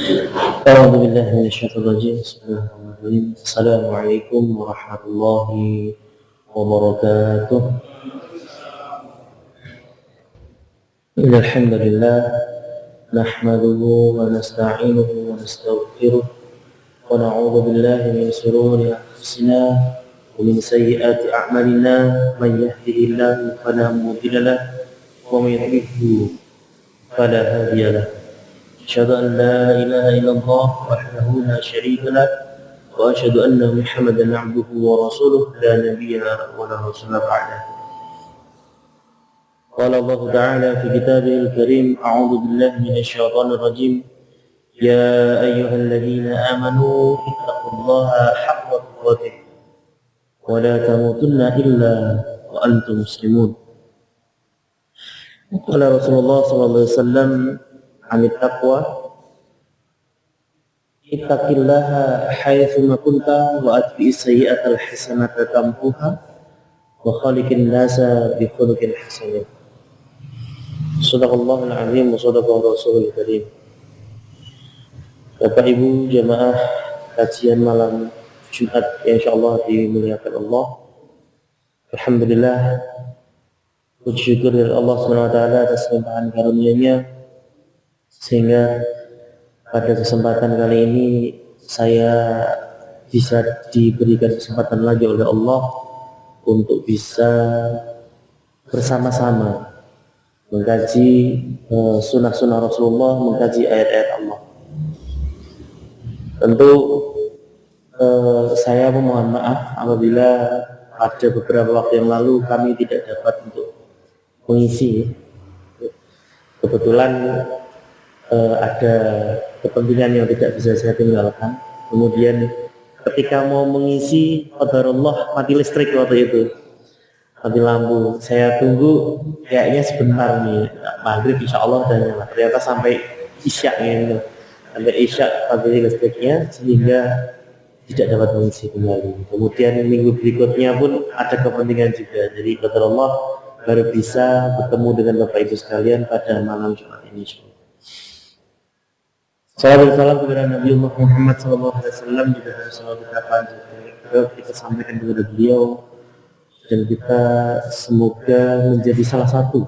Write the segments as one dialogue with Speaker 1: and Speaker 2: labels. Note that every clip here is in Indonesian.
Speaker 1: أعوذ بالله من الشيطان الرجيم. بسم الله الرحمن الرحيم. السلام عليكم ورحمة الله وبركاته. إن الحمد لله نحمده ونستعينه ونستغفره ونعوذ بالله من شرور أنفسنا ومن سيئات أعمالنا. من يهده الله فلا مضل له ومن يضلل فلا هادي له. أشهد أن لا إله إلا الله وحده لا شريك له وأشهد أن محمدا عبده ورسوله لا نبي ولا رسول بعده. قال الله تعالى في كتابه الكريم: أعوذ بالله من الشيطان الرجيم. يا أيها الذين آمنوا اتقوا الله حق تقاته ولا تموتن إلا وأنتم مسلمون. قال رسول الله صلى الله عليه وسلم عن التقوى: ittaqillaha haitsuma kunta wa atbi sayyi'atal hasanata tamhuha wa khaliqin nasa bi khuluqin hasanin. Shadaqallahul azim wa shadaqallahu rasulul karim. Bapak Ibu jamaah kajian malam Jumat yang insyaallah dimuliakan Allah. Alhamdulillah, puji syukur dari Allah Subhanahu wa taala atas limpahan karunia-Nya sehingga pada kesempatan kali ini saya bisa diberikan kesempatan lagi oleh Allah untuk bisa bersama-sama mengkaji sunnah-sunnah Rasulullah, mengkaji ayat-ayat Allah. Tentu saya memohon maaf apabila pada beberapa waktu yang lalu kami tidak dapat untuk mengisi. Kebetulan ada kepentingan yang tidak bisa saya tinggalkan. Kemudian ketika mau mengisi, qadarullah mati listrik waktu itu, mati lampu. Saya tunggu kayaknya sebentar nih, maghrib insya Allah dan nyala. Ternyata sampai isya gitu, sampai isya mati listriknya sehingga tidak dapat mengisi kembali. Kemudian minggu berikutnya pun ada kepentingan juga. Jadi qadarullah baru bisa bertemu dengan Bapak Ibu sekalian pada malam Jumat ini. Salam dan salam kepada Nabi Muhammad SAW juga harus selalu kita panjatkan, kita sampaikan kepada beliau, dan kita semoga menjadi salah satu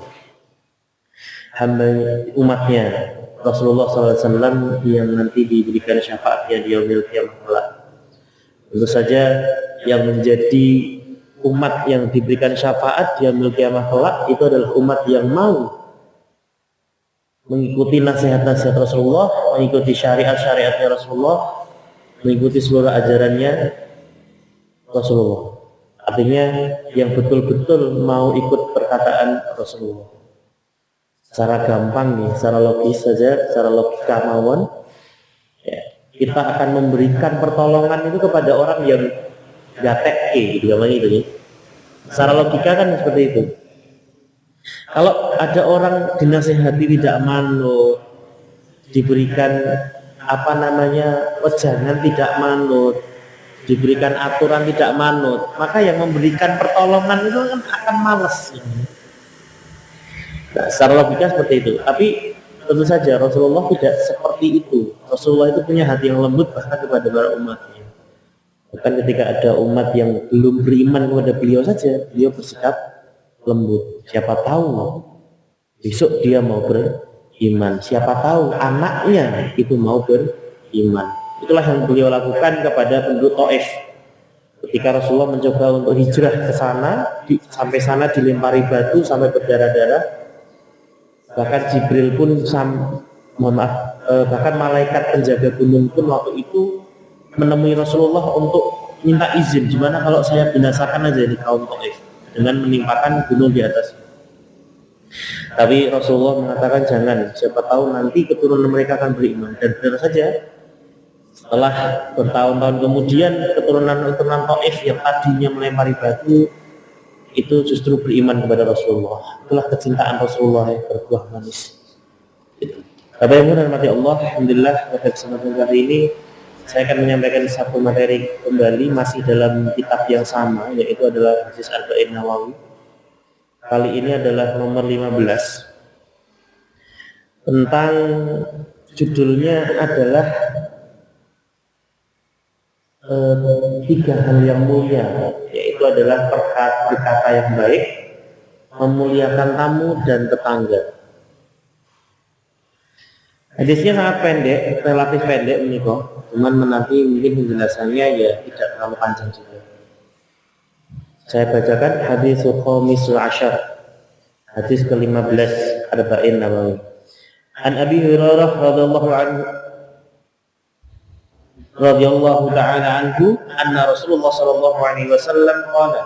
Speaker 1: hamba umatnya Rasulullah SAW yang nanti diberikan syafaatnya di yaumil qiyamah. Tentu saja yang menjadi umat yang diberikan syafaat di yaumil qiyamah kelak itu adalah umat yang mau mengikuti nasihat-nasihat Rasulullah, mengikuti syariat-syariatnya Rasulullah, mengikuti seluruh ajarannya Rasulullah. Artinya yang betul-betul mau ikut perkataan Rasulullah. Secara gampang nih, secara logis saja, secara logika mawon, ya, kita akan memberikan pertolongan itu kepada orang yang gatek gitu, gampang itu ya. Secara logika kan seperti itu. Kalau ada orang dinasihati tidak manut, diberikan wejangan tidak manut, diberikan aturan tidak manut, maka yang memberikan pertolongan itu akan malas. Nah, secara logika seperti itu. Tapi tentu saja Rasulullah tidak seperti itu. Rasulullah itu punya hati yang lembut bahkan kepada para umatnya. Bahkan ketika ada umat yang belum beriman kepada beliau saja, beliau bersikap lembut. Siapa tahu besok dia mau beriman, siapa tahu anaknya itu mau beriman. Itulah yang beliau lakukan kepada penduduk Taif. Ketika Rasulullah mencoba untuk hijrah ke sana, sampai sana dilempari batu sampai berdarah-darah. Bahkan Jibril pun bahkan malaikat penjaga gunung pun waktu itu menemui Rasulullah untuk minta izin, gimana kalau saya binasakan aja di kaum Taif dengan menimpakan gunung di atas. Tapi Rasulullah mengatakan jangan, siapa tahu nanti keturunan mereka akan beriman. Dan benar saja, setelah bertahun-tahun kemudian keturunan Taif yang tadinya melempari batu itu justru beriman kepada Rasulullah. Itulah kecintaan Rasulullah yang berbuah manis. Bapak Ibu dan mati Allah, alhamdulillah pada kesempatan kali ini saya akan menyampaikan satu materi kembali masih dalam kitab yang sama, yaitu adalah Hadis Arba'in Nawawi. Kali ini adalah nomor 15 tentang judulnya adalah tiga hal yang mulia, yaitu adalah berkata yang baik, memuliakan tamu dan tetangga. Hadisnya sangat pendek, relatif pendek menikah, cuman menanti mungkin penjelasannya ya tidak terlalu panjang juga. Saya bacakan hadis khamisul asyar, hadis ke-15 Arba'in Nawawi. An Abi Hurairah radhiyallahu ta'ala anhu anna Rasulullah sallallahu alaihi wasallam qala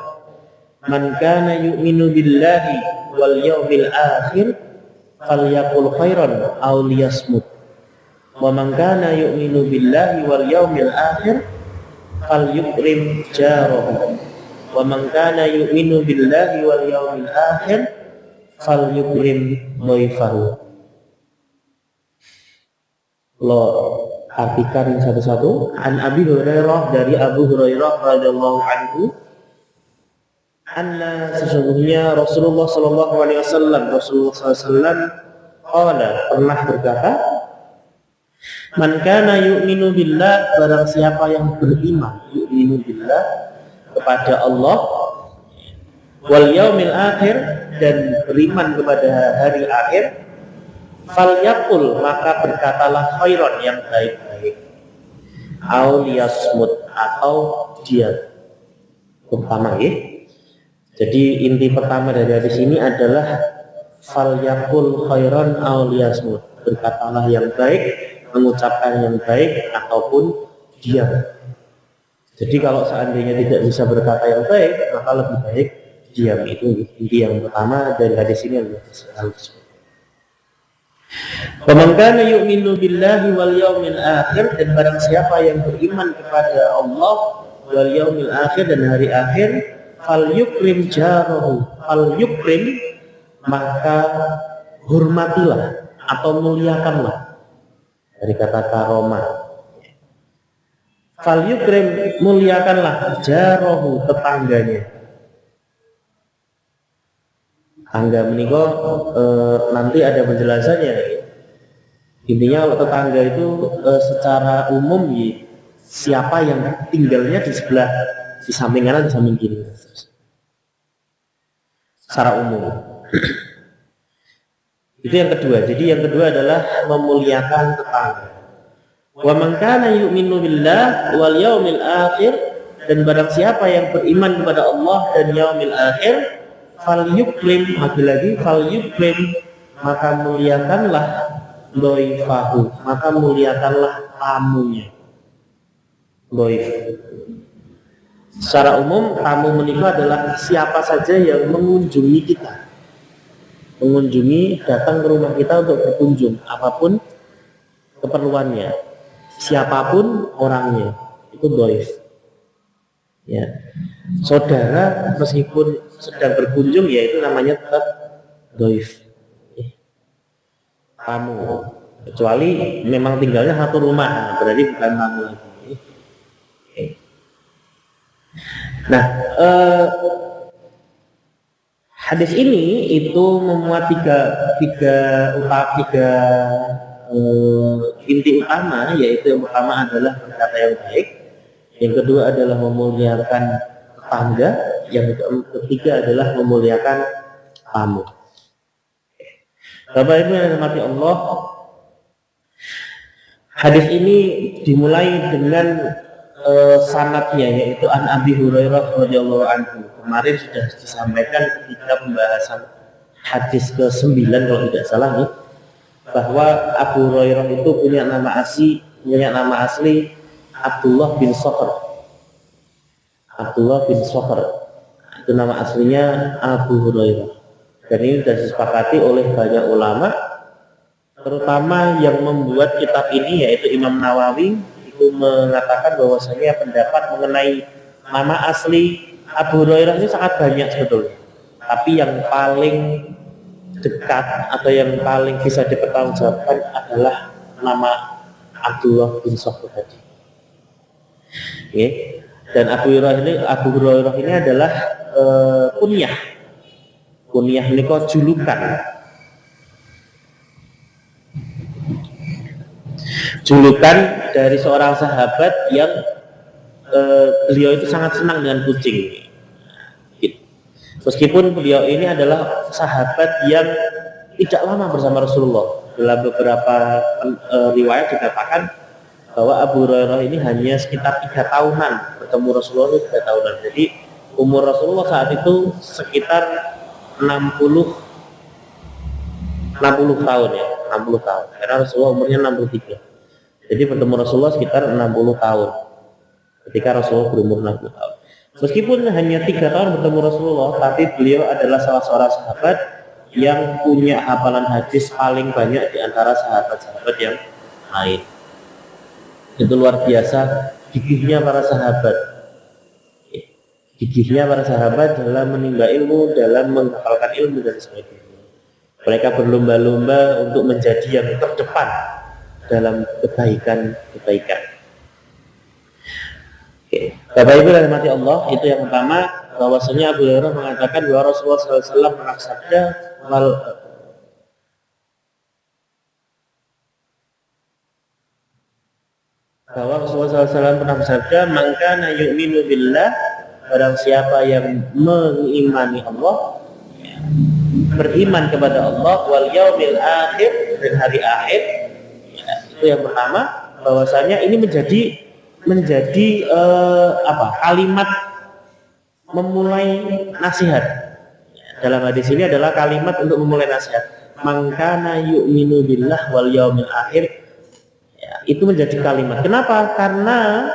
Speaker 1: man kana yu'minu billahi wal yawmil akhir falyaqul khairan aw liyasmut wa man kana yu'minu billahi wal yawmil akhir falyukrim jarahu wa man kana yu'minu billahi wal yawmil akhir falyukrim dhaifahu. Lo artikan satu-satu. An Abi Hurairah, dari Abu Hurairah radhiyallahu anhu, anna sesungguhnya Rasulullah sallallahu alaihi wasallam qala, pernah berkata, man kana yu'minu billah, barang siapa yang beriman, yu'minu billah, kepada Allah, wal yaumil akhir, dan beriman kepada hari akhir, falyaqul, maka berkatalah khairan, yang baik-baik, au liyasmut, atau diam. Pertama ya. Jadi inti pertama dari hadis ini adalah falyaqul khairan au liyasmut, berkatalah yang baik, mengucapkan yang baik, ataupun diam. Jadi kalau seandainya tidak bisa berkata yang baik, maka lebih baik diam. Itu inti yang pertama dari hadis ini yang disebut. Wa man kana yu'minu billahi wal yawmil akhir, dan barang siapa yang beriman kepada Allah wal yawmil akhir, dan hari akhir, fal yukrim jarahu, fal yukrim, maka hormatilah atau muliakanlah, dari kata karoma. Fal yukrim, muliakanlah, jarahu, tetangganya. Tangga menikah nanti ada penjelasannya. Intinya kalau tetangga itu secara umum ya, siapa yang tinggalnya di sebelah, di samping kanan, di samping kiri, secara umum. Itu yang kedua. Jadi yang kedua adalah memuliakan tetangga. Wa man kana yu'minu billah wal yaumil akhir, dan barang siapa yang beriman kepada Allah dan yaumil akhir, fal yukrim, lagi fal yukrim, maka muliakanlah dhaifahu, maka muliakanlah tamunya. Dhaif. Secara umum tamu menikah adalah siapa saja yang mengunjungi kita, datang ke rumah kita untuk berkunjung, apapun keperluannya, siapapun orangnya, itu dhaif. Ya, saudara meskipun sedang berkunjung, ya itu namanya tetap dhaif, tamu, kecuali memang tinggalnya satu rumah, berarti bukan tamu lagi. Nah, hadis ini itu memuat tiga inti utama, yaitu yang pertama adalah berkata yang baik, yang kedua adalah memuliakan tetangga, yang ketiga adalah memuliakan tamu. Bapak Ibu yang dirahmati Allah, hadis ini dimulai dengan sanadnya, yaitu an Abi Hurairah radhiyallahu anhu. Kemarin sudah disampaikan ketika pembahasan hadis ke-9 kalau tidak salah nih, bahwa Abu Hurairah itu punya nama asli Abdullah bin Sakhr. Abdullah bin Sakhr itu nama aslinya Abu Hurairah. Dan ini sudah disepakati oleh banyak ulama, terutama yang membuat kitab ini, yaitu Imam Nawawi, itu mengatakan bahwasanya pendapat mengenai nama asli Abu Hurairah ini sangat banyak sebetulnya. Tapi yang paling dekat atau yang paling bisa dipertanggungjawabkan adalah nama Abdullah bin Sakhr tadi. Okay. Dan Abu Hurairah ini adalah kunyah ini kok julukan. julukan dari seorang sahabat yang beliau itu sangat senang dengan kucing. Meskipun beliau ini adalah sahabat yang tidak lama bersama Rasulullah. Dalam beberapa riwayat dikatakan bahwa Abu Hurairah ini hanya sekitar 3 tahunan bertemu Rasulullah, itu 3 tahunan. Jadi umur Rasulullah saat itu sekitar 60 tahun ya, 60 tahun. Karena Rasulullah umurnya 63. Jadi bertemu Rasulullah sekitar 60 tahun. Ketika Rasulullah berumur 60 tahun. Meskipun hanya 3 tahun bertemu Rasulullah, tapi beliau adalah salah seorang sahabat yang punya hafalan hadis paling banyak di antara sahabat-sahabat yang lain. Itu luar biasa gigihnya para sahabat. Gigihnya para sahabat dalam menimba ilmu, dalam menghafalkan ilmu dan sebagainya. Mereka berlomba-lomba untuk menjadi yang terdepan dalam kebaikan. Bapak Ibu dan rahmati Allah, itu yang pertama, bahwasanya Abu Hurairah mengatakan bahwa Rasulullah SAW pernah bersabda, "Man kana yu'minu billah", barang siapa yang mengimani Allah, beriman kepada Allah, wal yaumil akhir, dan hari akhir. Itu yang pertama, bahwasanya ini menjadi kalimat memulai nasihat. Dalam hadis ini adalah kalimat untuk memulai nasihat. Man kana yu'minu billah wal yaumil akhir. Ya, itu menjadi kalimat. Kenapa? Karena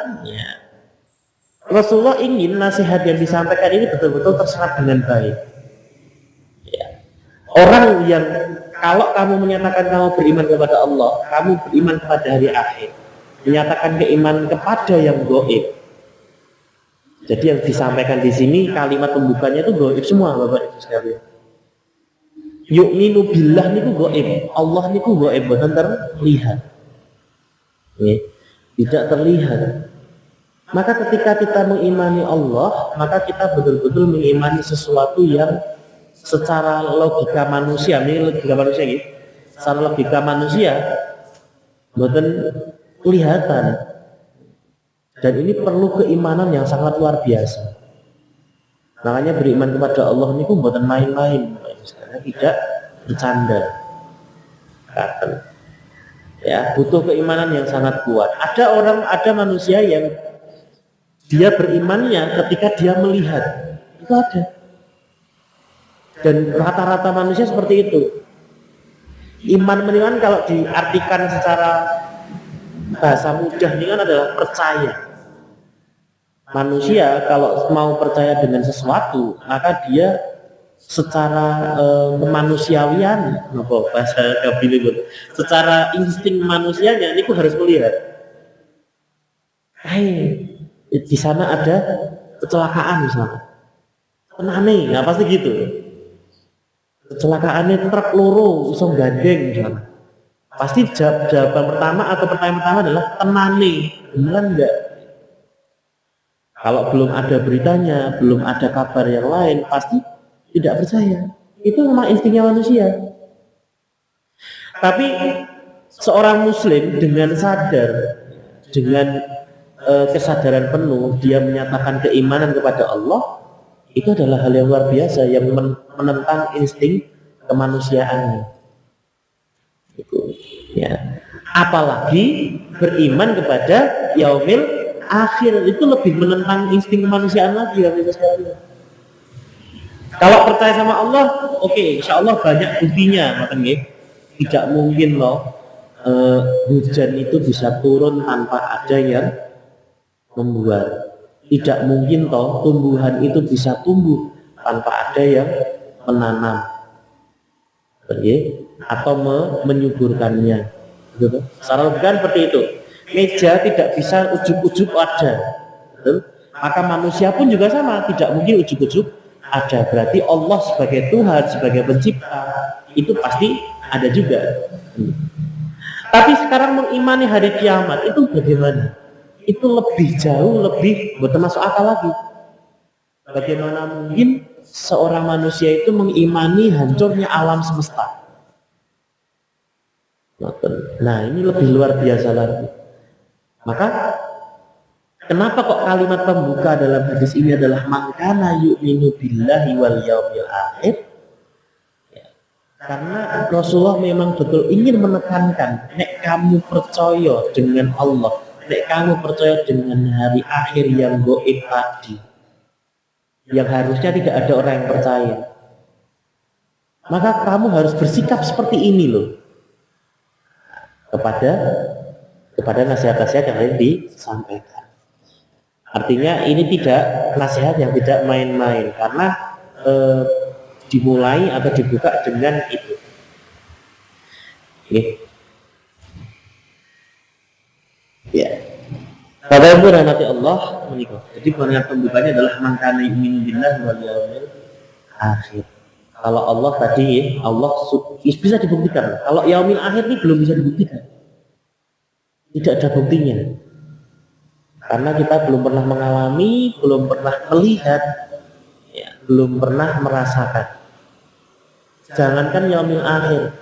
Speaker 1: Rasulullah ingin nasihat yang disampaikan ini betul-betul terserap dengan baik. Ya. Orang yang kalau kamu menyatakan kamu beriman kepada Allah, kamu beriman kepada hari akhir, menyatakan keimanan kepada yang gaib. Jadi yang disampaikan di sini kalimat pembukanya itu gaib semua, Bapak Ibu sekalian. Yu'minu billah niku gaib, Allah niku gaib, bukan terlihat. Tidak terlihat. Maka ketika kita mengimani Allah, maka kita betul-betul mengimani sesuatu yang secara logika manusia, ini logika manusia gitu. Secara logika manusia bukan kelihatan, dan ini perlu keimanan yang sangat luar biasa. Makanya beriman kepada Allah ini bukan main-main, karena tidak bercanda. Ya, butuh keimanan yang sangat kuat. Ada manusia yang dia berimannya ketika dia melihat, itu ada. Dan rata-rata manusia seperti itu. Iman meniman kalau diartikan secara bahasa mudah ini kan adalah percaya. Manusia kalau mau percaya dengan sesuatu, maka dia secara kemanusiawian, bahasa kabinet, secara insting manusianya ini harus melihat. Di sana ada kecelakaan misalnya. Tenane, nggak pasti gitu. Kecelakaannya truk loro, usung gandeng misalnya. Pasti jawaban pertama atau pertanyaan pertama adalah tenane, beneran enggak? Kalau belum ada beritanya, belum ada kabar yang lain, pasti tidak percaya. Itu memang instingnya manusia. Tapi seorang muslim dengan sadar, dengan kesadaran penuh, dia menyatakan keimanan kepada Allah, itu adalah hal yang luar biasa yang menentang insting kemanusiaannya. Ya. Apalagi beriman kepada yaumil akhir, itu lebih menentang insting kemanusiaan lagi ya. Kalau percaya sama Allah, oke, insya Allah banyak buktinya, makanya tidak mungkin loh hujan itu bisa turun tanpa ada yang membuat. Tidak mungkin toh tumbuhan itu bisa tumbuh tanpa ada yang menanam, atau menyuburkannya. Gitu. Secara logika seperti itu. Meja tidak bisa ujub-ujub ada. Betul? Maka manusia pun juga sama, tidak mungkin ujub-ujub ada. Berarti Allah sebagai Tuhan, sebagai pencipta, itu pasti ada juga. Tapi sekarang mengimani hari kiamat itu bagaimana? Itu lebih jauh, lebih termasuk akal lagi. Bagaimana mungkin seorang manusia itu mengimani hancurnya alam semesta? Nah, ini lebih luar biasa lagi. Maka kenapa kok kalimat pembuka dalam hadis ini adalah mangkana yu'minu billahi wal yaumil akhir? Karena Rasulullah memang betul ingin menekankan, nek kamu percaya dengan Allah, nek kamu percaya dengan hari akhir yang gaib tadi, yang harusnya tidak ada orang yang percaya, maka kamu harus bersikap seperti ini loh kepada nasihat-nasihat yang tadi disampaikan. Artinya ini tidak nasihat yang tidak main-main, karena dimulai atau dibuka dengan itu. Oke. Ya. Pada ibu rahmati Allah menikah. Jadi pembukanya adalah mangkana yu'minu billahi wal yaumil akhir. Kalau Allah tadi, Allah bisa dibuktikan. Kalau yaumil akhir ini belum bisa dibuktikan. Tidak ada buktinya. Karena kita belum pernah mengalami, belum pernah melihat, ya, belum pernah merasakan. Jangankan yaumil akhir,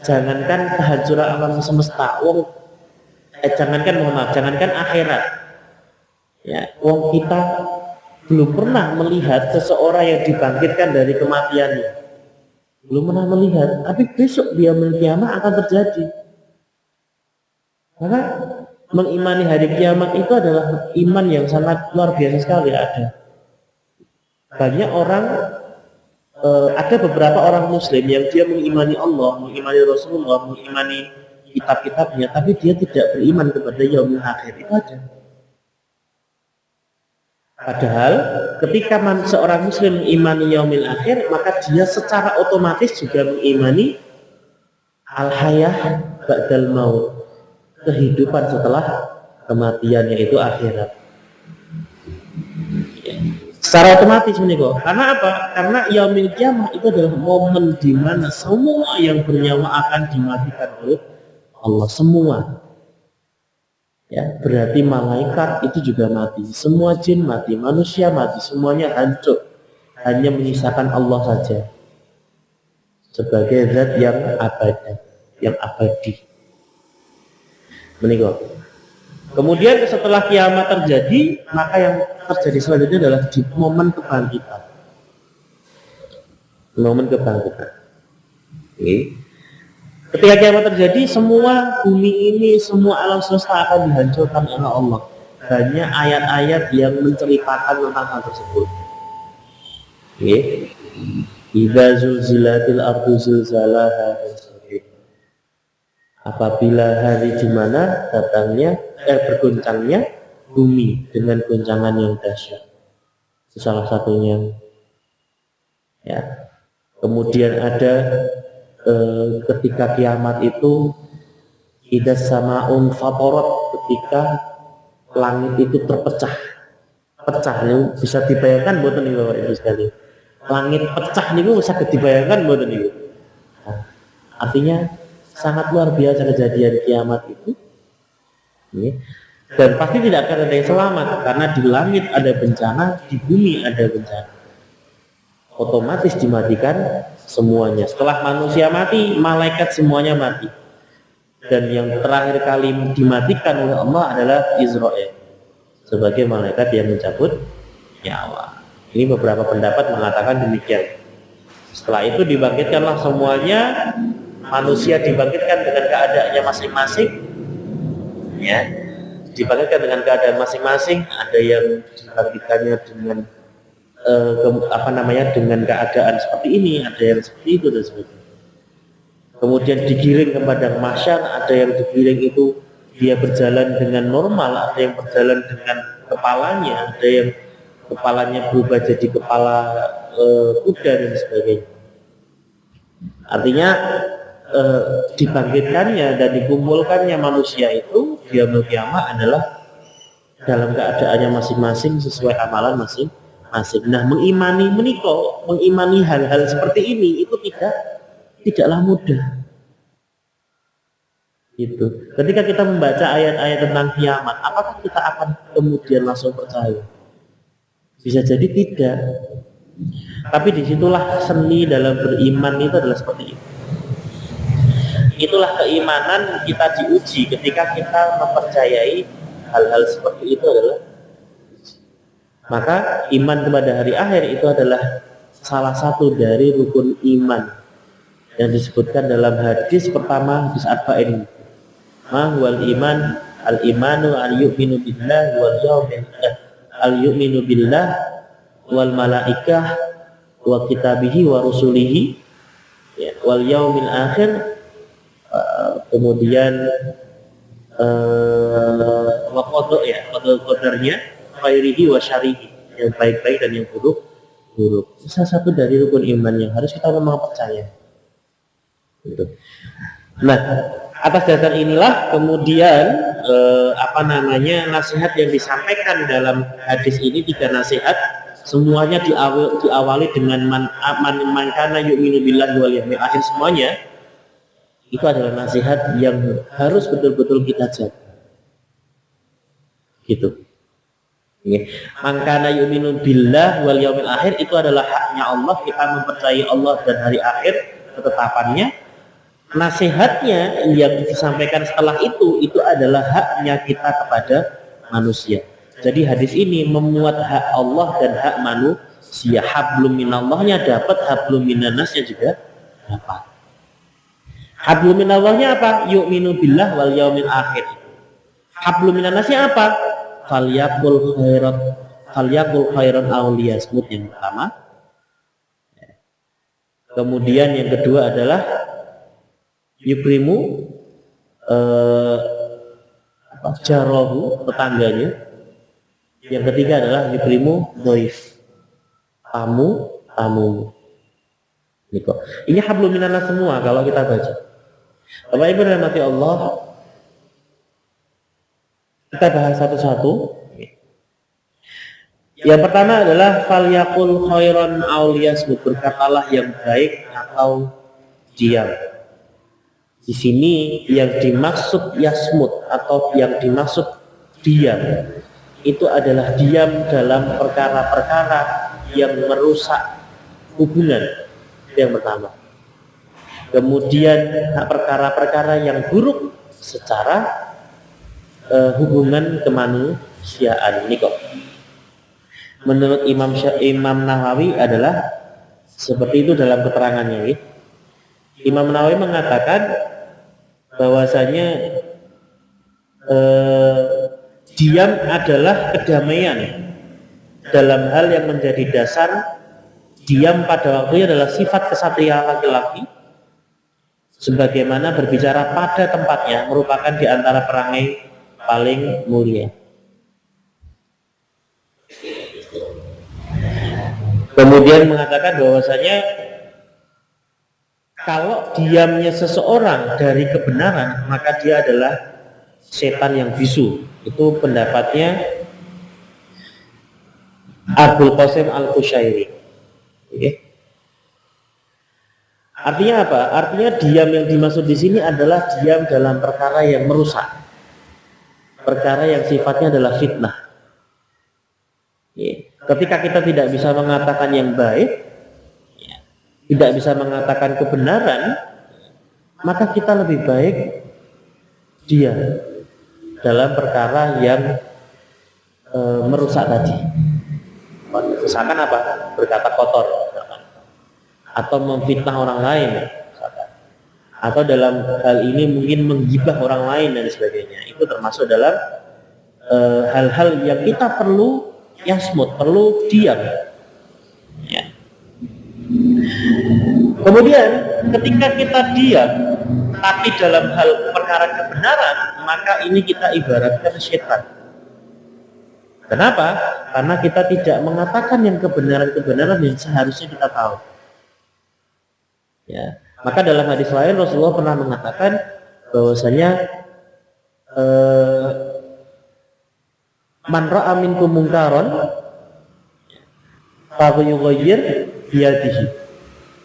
Speaker 1: jangankan kehancuran alam semesta, jangankan akhirat. Ya, wong kita belum pernah melihat seseorang yang dibangkitkan dari kematiannya. Belum pernah melihat, tapi besok dia kiamat akan terjadi. Maka mengimani hari kiamat itu adalah iman yang sangat luar biasa sekali. Banyak orang, ada beberapa orang muslim yang dia mengimani Allah, mengimani Rasulullah, mengimani kitab-kitabnya, tapi dia tidak beriman kepada yaumil akhir. Itu ada. Padahal ketika seorang muslim mengimani yaumil akhir, maka dia secara otomatis juga mengimani al-hayah ba'dal maut, kehidupan setelah kematian, yaitu akhirat. Secara otomatis menikah. Karena apa? Karena yaumil kiamah itu adalah momen di mana semua yang bernyawa akan dimatikan oleh Allah, semua. Ya, berarti malaikat itu juga mati, semua jin mati, manusia mati, semuanya hancur. Hanya menyisakan Allah saja sebagai zat yang abadi. Menikah. Kemudian setelah kiamat terjadi, maka yang terjadi selanjutnya adalah di momen kebangkitan. Momen kebangkitan. Oke. Ketika kiamat terjadi, semua bumi ini, semua alam semesta akan dihancurkan oleh Allah. Banyak ayat-ayat yang menceritakan tentang hal tersebut. Oke. Idza zulzilatil ardu zilzalaha. Apabila hari di mana datangnya bergoncangnya bumi dengan goncangan yang dahsyat. Itu salah satunya. Ya. Kemudian ada ketika kiamat itu idza samaun fatarat, ketika langit itu pecah, bisa dibayangkan mboten niku Bapak Ibu sekalian. Langit pecah niku bisa dibayangkan mboten niku. Nah, artinya sangat luar biasa kejadian kiamat itu. Dan pasti tidak akan ada yang selamat, karena di langit ada bencana, di bumi ada bencana. Otomatis dimatikan semuanya. Setelah manusia mati, malaikat semuanya mati. Dan yang terakhir kali dimatikan oleh Allah adalah Israel sebagai malaikat yang mencabut nyawa. Ini beberapa pendapat mengatakan demikian. Setelah itu dibangkitkanlah semuanya, manusia dibangkitkan dengan keadaannya masing-masing. Ya, dibangkitkan dengan keadaan masing-masing. Ada yang dibangkitkannya dengan dengan keadaan seperti ini, ada yang seperti itu dan sebagainya. Kemudian digiring ke padang mahsyar, ada yang digiring itu dia berjalan dengan normal, ada yang berjalan dengan kepalanya, ada yang kepalanya berubah jadi kepala kuda dan sebagainya. Artinya dibangkitkannya dan dikumpulkannya manusia itu di yaumil kiamah adalah dalam keadaannya masing-masing sesuai amalan masing-masing. Nah, mengimani hal-hal seperti ini itu tidaklah mudah. Gitu. Ketika kita membaca ayat-ayat tentang kiamat, apakah kita akan kemudian langsung percaya? Bisa jadi tidak. Tapi disitulah seni dalam beriman itu adalah seperti itu. Itulah keimanan kita diuji ketika kita mempercayai hal-hal seperti itu adalah. Maka iman kepada hari akhir itu adalah salah satu dari rukun iman yang disebutkan dalam hadis pertama, hadis arba'in. Ma huwal iman, al imanu al yu'minu billah wal yawmil al yu'minu billah wal malaikah wa kitabihi wa rusulihi, ya, wal yaumil akhir, kemudian wa qada, ya, qadarnya khairihi wa syarihi, yang baik-baik dan yang buruk. Salah satu dari rukun iman yang harus kita memang percaya. Gitu. Nah, atas dasar inilah kemudian nasihat yang disampaikan dalam hadis ini, 3 nasihat, semuanya diawali dengan man kana yu'minu billahi wal yawmil akhir. Semuanya itu adalah nasihat yang harus betul-betul kita jaga. Gitu. Man kana yu'minu billahi wal yawmil akhir itu adalah haknya Allah, kita mempercayai Allah dan hari akhir, ketetapannya. Nasihatnya yang disampaikan setelah itu adalah haknya kita kepada manusia. Jadi hadis ini memuat hak Allah dan hak manusia. Hablum minallahnya dapat, hablum minannasnya juga dapat. Hablum minallahnya apa? Yu'minu billah wal yaumil akhir. Hablum minannasnya apa? Falyakul khairan aw liyasmut, yang pertama. Kemudian yang kedua adalah yukrimu jarahu, tetangganya. Yang ketiga adalah yukrimu dhaif, tamu. Ini hablum minannas semua kalau kita baca. Bapak Ibu rahmati Allah, kita bahas satu-satu. Yang pertama adalah falyakul khairan aw liyasmut, berkatalah yang baik atau diam. Di sini yang dimaksud yasmut atau yang dimaksud diam itu adalah diam dalam perkara-perkara yang merusak hubungan, yang pertama. Kemudian perkara-perkara yang buruk secara hubungan kemanusiaan. Ini kok menurut Imam Nawawi adalah seperti itu dalam keterangannya. Imam Nawawi mengatakan bahwasanya diam adalah kedamaian dalam hal yang menjadi dasar. Diam pada waktunya adalah sifat kesatria laki-laki, sebagaimana berbicara pada tempatnya merupakan di antara perangai paling mulia. Kemudian mengatakan bahwasanya kalau diamnya seseorang dari kebenaran, maka dia adalah setan yang bisu. Itu pendapatnya Abul Qasim Al-Qushairi. Artinya apa? Artinya diam yang dimaksud di sini adalah diam dalam perkara yang merusak, perkara yang sifatnya adalah fitnah. Ketika kita tidak bisa mengatakan yang baik, tidak bisa mengatakan kebenaran, maka kita lebih baik diam dalam perkara yang merusak tadi. Misalkan apa? Berkata kotor, atau memfitnah orang lain, atau dalam hal ini mungkin menggibah orang lain dan sebagainya. Itu termasuk dalam hal-hal yang kita perlu yasmut, perlu diam. Ya. Kemudian ketika kita diam tapi dalam hal perkara kebenaran, maka ini kita ibaratkan setan. Kenapa? Karena kita tidak mengatakan yang kebenaran-kebenaran yang seharusnya kita tahu. Ya. Maka dalam hadis lain Rasulullah pernah mengatakan bahwasanya man ra'a minkum munkaran fa yughayyir biyadihi,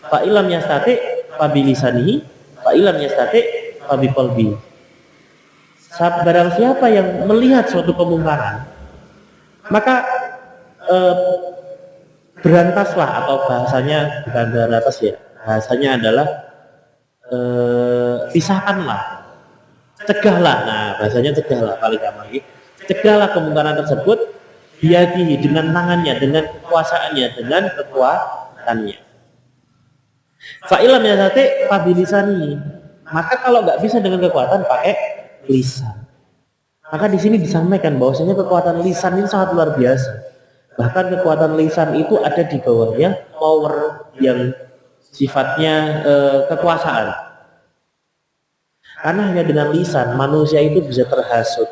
Speaker 1: fa illam yastati fa bilisanihi, fa illam yastati fa biqalbihi. Barang siapa yang melihat suatu kemungkaran, maka berantaslah, atau bahasanya bukan berantas ya, bahasanya adalah pisahkanlah, cegahlah. Nah, bahasanya cegahlah paling gampang. Cegahlah kemungkaran tersebut biyadihi, dengan tangannya, dengan kekuasaannya, dengan kekuatannya. Fa'ilam ya sate fabilisani. Maka kalau nggak bisa dengan kekuatan, pakai lisan. Maka di sini disampaikan bahwasanya kekuatan lisan ini sangat luar biasa. Bahkan kekuatan lisan itu ada di bawahnya power yang sifatnya kekuasaan. Karena hanya dengan lisan manusia itu bisa terhasut.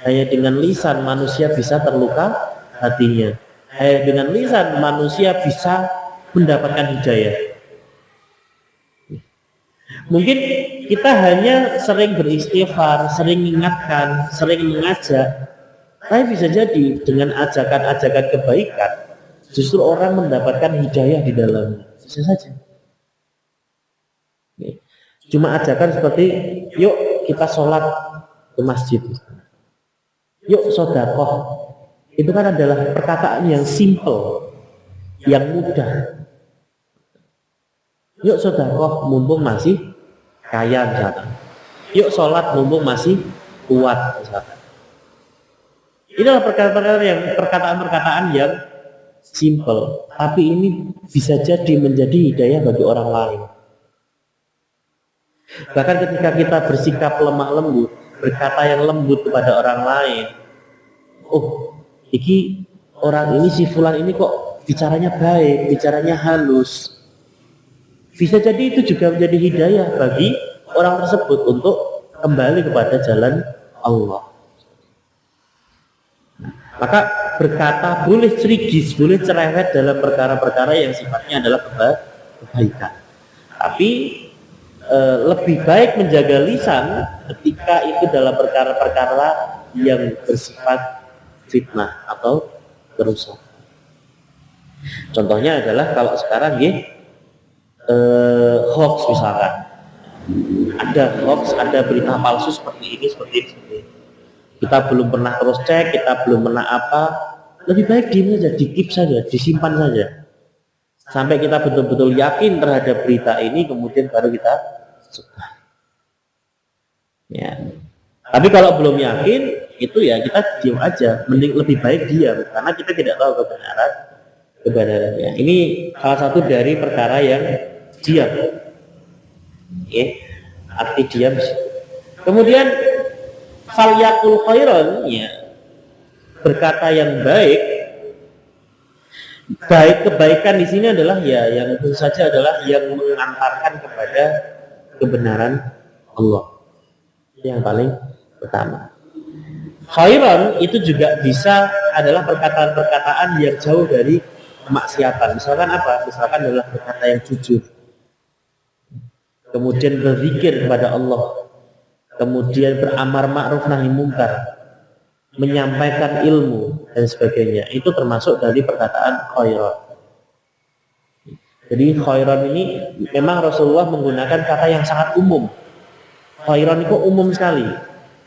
Speaker 1: Hanya dengan lisan manusia bisa terluka hatinya. Hanya dengan lisan manusia bisa mendapatkan hidayah. Mungkin kita hanya sering beristighfar, sering mengingatkan, sering mengajak, tapi bisa jadi dengan ajakan-ajakan kebaikan justru orang mendapatkan hidayah di dalamnya. Bisa saja. Cuma ajakan seperti yuk kita sholat ke masjid, yuk sodakoh, itu kan adalah perkataan yang simple, yang mudah. Yuk sodakoh mumpung masih kaya misalkan. Yuk sholat mumpung masih kuat misalkan. Inilah perkataan-perkataan yang simple, tapi ini bisa jadi menjadi hidayah bagi orang lain. Bahkan ketika kita bersikap lemah lembut, berkata yang lembut kepada orang lain, oh, iki orang ini, si fulan ini kok bicaranya baik, bicaranya halus. Bisa jadi itu juga menjadi hidayah bagi orang tersebut untuk kembali kepada jalan Allah. Maka berkata boleh cerigis, boleh cerewet dalam perkara-perkara yang sifatnya adalah kebaikan. Tapi lebih baik menjaga lisan ketika itu dalam perkara-perkara yang bersifat fitnah atau kerusakan. Contohnya adalah kalau sekarang hoax misalkan, ada hoax, ada berita palsu seperti ini, seperti ini. Kita belum pernah terus cek, kita belum pernah apa, lebih baik diam saja, di-keep saja, disimpan saja, sampai kita betul-betul yakin terhadap berita ini, kemudian baru kita suka. Ya. Tapi kalau belum yakin, itu ya kita diam aja, mending lebih baik diam, karena kita tidak tahu kebenarannya. Ini salah satu dari perkara yang diam. Arti diam. Kemudian falyakul khairan, ya, berkata yang baik. Kebaikan di sini adalah ya yang tentu saja adalah yang mengantarkan kepada kebenaran Allah. Yang paling pertama. Khairan itu juga bisa adalah perkataan-perkataan yang jauh dari kemaksiatan. Misalkan apa? Misalkan adalah berkata yang jujur. Kemudian berzikir kepada Allah. Kemudian beramar ma'ruf nahi munkar, menyampaikan ilmu dan sebagainya. Itu termasuk dari perkataan khairan. Jadi khairan ini memang Rasulullah menggunakan kata yang sangat umum. Khairan itu umum sekali.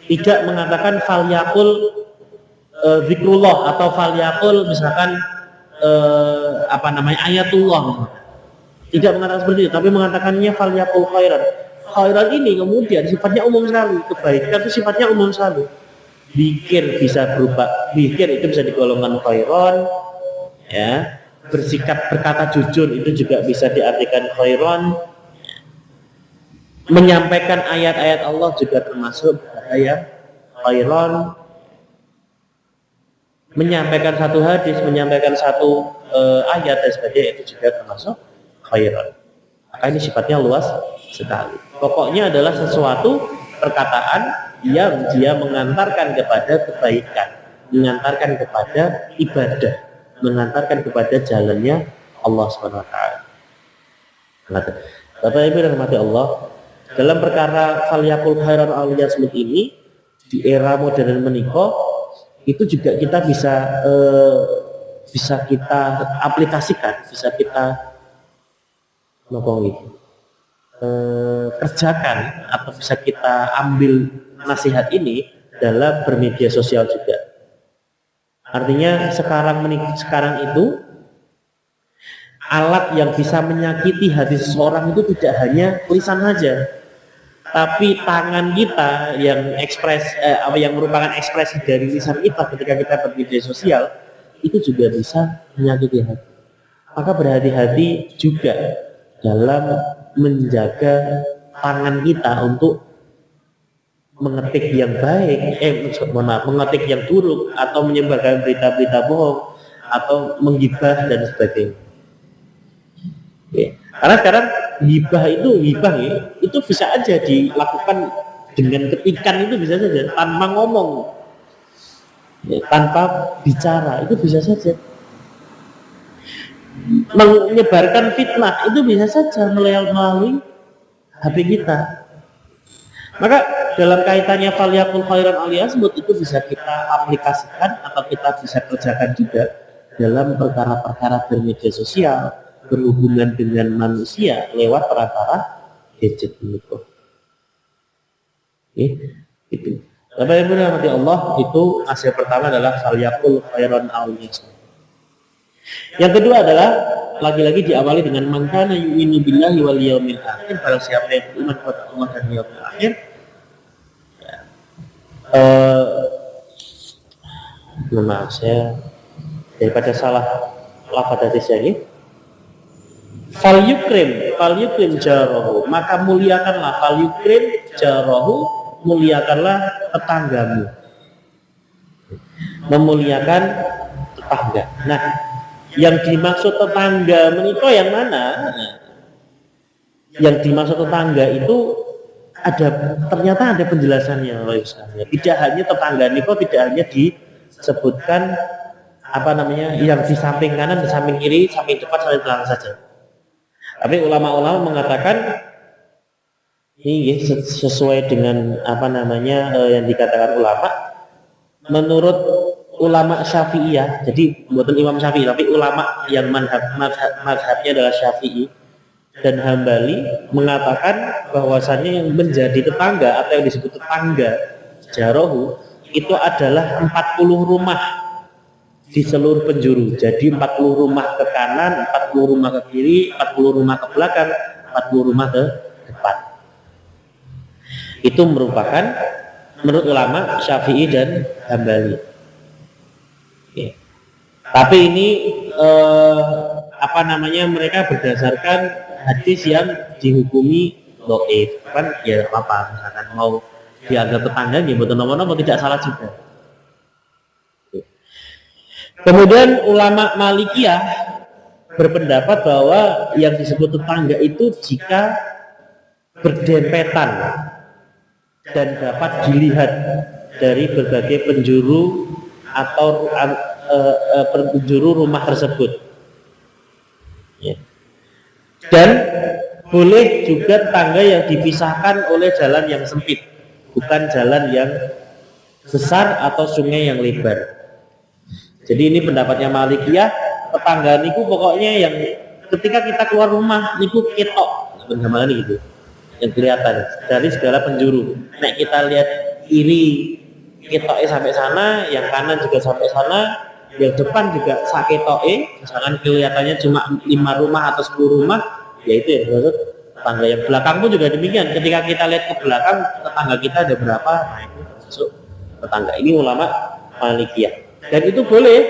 Speaker 1: Tidak mengatakan falyakul zikrullah atau falyakul misalkan ayatullah. Tidak mengatakan seperti itu, tapi mengatakannya falyakul khairan. Khairan ini kemudian sifatnya umum sekali. Kebaikan itu sifatnya umum sekali. Zikir bisa berupa, zikir itu bisa digolongkan khairan, ya. Bersikap, berkata jujur itu juga bisa diartikan khairan. Menyampaikan ayat-ayat Allah juga termasuk ayat khairan. Menyampaikan satu hadis, menyampaikan satu ayat dan sebagainya itu juga termasuk khairan. Maka ini sifatnya luas sekali. Pokoknya adalah sesuatu perkataan yang dia mengantarkan kepada kebaikan, mengantarkan kepada ibadah, mengantarkan kepada jalannya Allah Subhanahu wa taala. Bapak Ibu dan rahmati Allah, dalam perkara falyakul khairan aw liyasmut ini di era modern menika itu juga kita bisa kita aplikasikan, bisa kita kerjakan atau bisa kita ambil nasihat ini dalam bermedia sosial juga. Artinya sekarang itu alat yang bisa menyakiti hati seseorang itu tidak hanya tulisan saja, tapi tangan kita yang yang merupakan ekspresi dari lisan kita ketika kita bermedia sosial itu juga bisa menyakiti hati. Maka berhati-hati juga dalam menjaga tangan kita untuk mengetik yang baik, mengetik yang buruk, atau menyebarkan berita-berita bohong, atau menggibah dan sebagainya. Oke. Karena sekarang gibah itu bisa aja dilakukan dengan ketikan, itu bisa saja tanpa ngomong, tanpa bicara, itu bisa saja. Menyebarkan fitnah itu bisa saja melalui HP kita. Maka dalam kaitannya falyakul khairan aliyasmut itu bisa kita aplikasikan atau kita bisa kerjakan juga dalam perkara-perkara bermedia sosial, berhubungan dengan manusia lewat perantara gadget itu. Itu. Bapak Ibu rahmati Allah, itu hasil pertama adalah falyakul khairan aliyasmut. Yang kedua adalah lagi-lagi diawali dengan man kana yu'minu billahi wal yaumil akhir, barang siapa yang beriman kepada Allah dan yaumil akhir. Maaf, saya daripada salah lafaz hadis ini. Fal yukrim jarahu, maka muliakanlah, fal yukrim jarahu, muliakanlah tetanggamu. Memuliakan tetangga. Nah, yang dimaksud tetangga menikah yang mana? Yang dimaksud tetangga itu ternyata ada penjelasannya. Tidak hanya tetangga nikah, tidak hanya disebutkan yang di samping kanan, di samping kiri, samping depan, samping belakang saja. Tapi ulama-ulama mengatakan ini sesuai dengan yang dikatakan ulama. Menurut ulama Syafi'iyah, jadi bukan Imam Syafi'i, tapi ulama yang mazhabnya adalah Syafi'i dan Hambali, mengatakan bahwasannya yang menjadi tetangga atau yang disebut tetangga jarohu itu adalah 40 rumah di seluruh penjuru. Jadi 40 rumah ke kanan, 40 rumah ke kiri, 40 rumah ke belakang, 40 rumah ke depan. Itu merupakan menurut ulama Syafi'i dan Hambali. Oke. Tapi ini mereka berdasarkan hadis yang dihukumi dhaif, kan ya apa, misalkan mau dianggap tetangga ya betul nomor tidak salah juga. Kemudian ulama Malikiyah berpendapat bahwa yang disebut tetangga itu jika berdempetan dan dapat dilihat dari berbagai penjuru atau penjuru rumah tersebut. Ya. Dan boleh juga tetangga yang dipisahkan oleh jalan yang sempit, bukan jalan yang besar atau sungai yang lebar. Jadi ini pendapatnya Malikiyah, tetangga niku pokoknya yang ketika kita keluar rumah niku ketok, gambaran gitu, yang kelihatan dari segala penjuru. Nek kita lihat kiri ketoknya sampai sana, yang kanan juga sampai sana, yang depan juga saketoke, misalkan kelihatannya cuma 5 rumah atau 10 rumah, yaitu yang maksud tetangga. Yang belakang pun juga demikian, ketika kita lihat ke belakang tetangga kita ada berapa, nah itu termasuk tetangga. Ini ulama Malikiyah. Dan itu boleh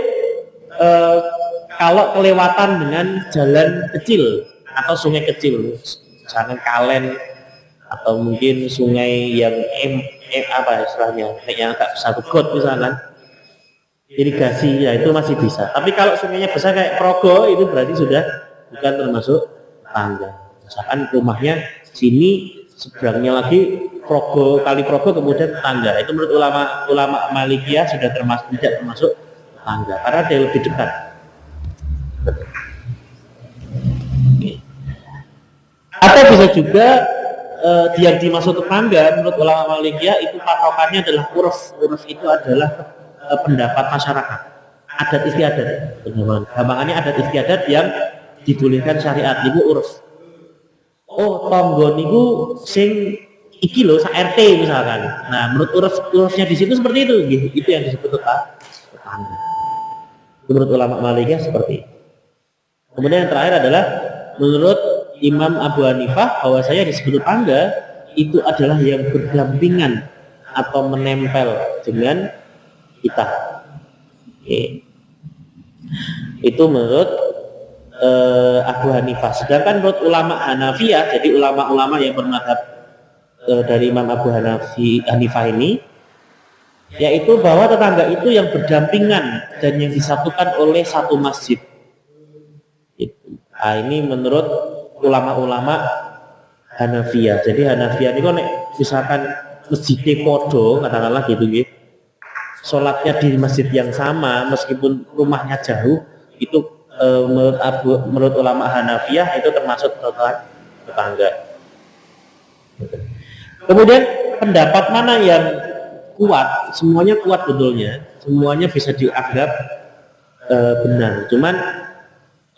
Speaker 1: kalau kelewatan dengan jalan kecil atau sungai kecil, misalkan kalen atau mungkin sungai yang istilahnya yang agak satu got misalkan irigasi, ya itu masih bisa. Tapi kalau sungainya besar kayak Progo, itu berarti sudah bukan termasuk tetangga. Misalkan rumahnya sini, seberangnya lagi Progo, kali Progo, kemudian tetangga. Itu menurut ulama Malikiyah sudah tidak termasuk tetangga karena dia lebih dekat. Atau bisa juga yang dimaksud tetangga menurut ulama Malikiyah itu patokannya adalah uruf. Uruf itu adalah pendapat masyarakat, adat istiadat. Gampangannya adat istiadat yang dibolehkan syariat, itu uruf. Oh, tonggo niku sing iki lho sak RT misalkan. Nah, menurut urufnya di situ seperti itu, itu yang disebut tetangga. Menurut ulama Malikiyah seperti itu. Kemudian yang terakhir adalah menurut Imam Abu Hanifah bahwasanya disebut tetangga itu adalah yang berdampingan atau menempel dengan kita. Oke. Itu menurut Abu Hanifah. Sedangkan menurut ulama Hanafiyah, jadi ulama-ulama yang bermadhab dari Imam Abu Hanifah ini, yaitu bahwa tetangga itu yang berdampingan dan yang disatukan oleh satu masjid. Nah, ini menurut ulama-ulama Hanafiyah. Jadi Hanafiyah ini kan misalkan masjid podo katakanlah gitu gitu. Sholatnya di masjid yang sama meskipun rumahnya jauh, itu menurut ulama Hanafiyah itu termasuk tetangga. Kemudian pendapat mana yang kuat? Semuanya kuat betulnya, semuanya bisa dianggap benar. Cuman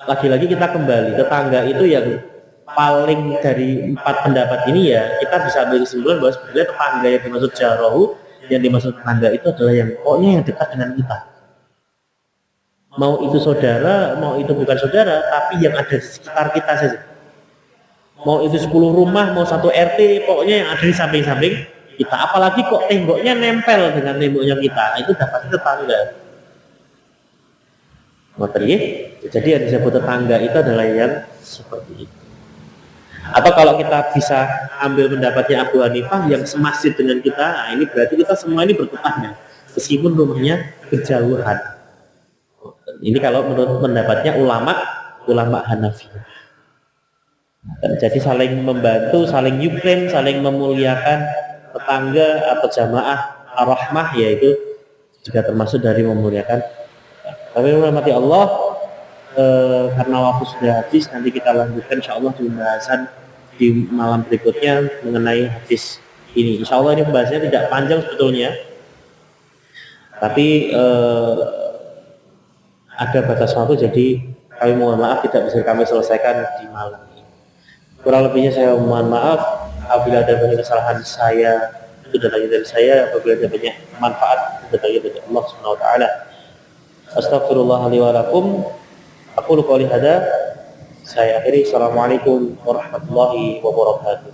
Speaker 1: lagi-lagi kita kembali, tetangga itu yang paling dari 4 pendapat ini ya kita bisa ambil kesimpulan bahwa sebenarnya tetangga yang dimaksud jarohu, yang dimaksud tetangga itu adalah yang pokoknya yang dekat dengan kita. Mau itu saudara, mau itu bukan saudara, tapi yang ada di sekitar kita saja. Mau itu 10 rumah, mau 1 RT, pokoknya yang ada di samping-samping kita. Apalagi kok temboknya nempel dengan temboknya kita, itu dapat tetangga. Jadi yang disebut tetangga itu adalah yang seperti itu. Atau kalau kita bisa ambil pendapatnya Abu Hanifah yang semasjid dengan kita, nah ini berarti kita semua ini bertetangga meskipun rumahnya berjauhan. Ini kalau menurut pendapatnya ulama Hanafiyah. Jadi saling membantu, saling yukrim, saling memuliakan tetangga atau jamaah ar-rahmah, yaitu juga termasuk dari memuliakan. Tapi menghormati Allah, karena waktu sudah habis, nanti kita lanjutkan insyaallah di pembahasan di malam berikutnya mengenai hadis ini. Insyaallah ini pembahasannya tidak panjang sebetulnya, tapi ada batas waktu, jadi kami mohon maaf tidak bisa kami selesaikan di malam ini. Kurang lebihnya saya mohon maaf apabila ada banyak kesalahan saya, itu datangnya dari saya. Apabila ada banyak manfaat, itu datangnya dari Allah Subhanahu wa taala. Astaghfirullah li wa lakum. Aqulu qouli hadza. Saya akhiri. Assalamualaikum warahmatullahi wabarakatuh.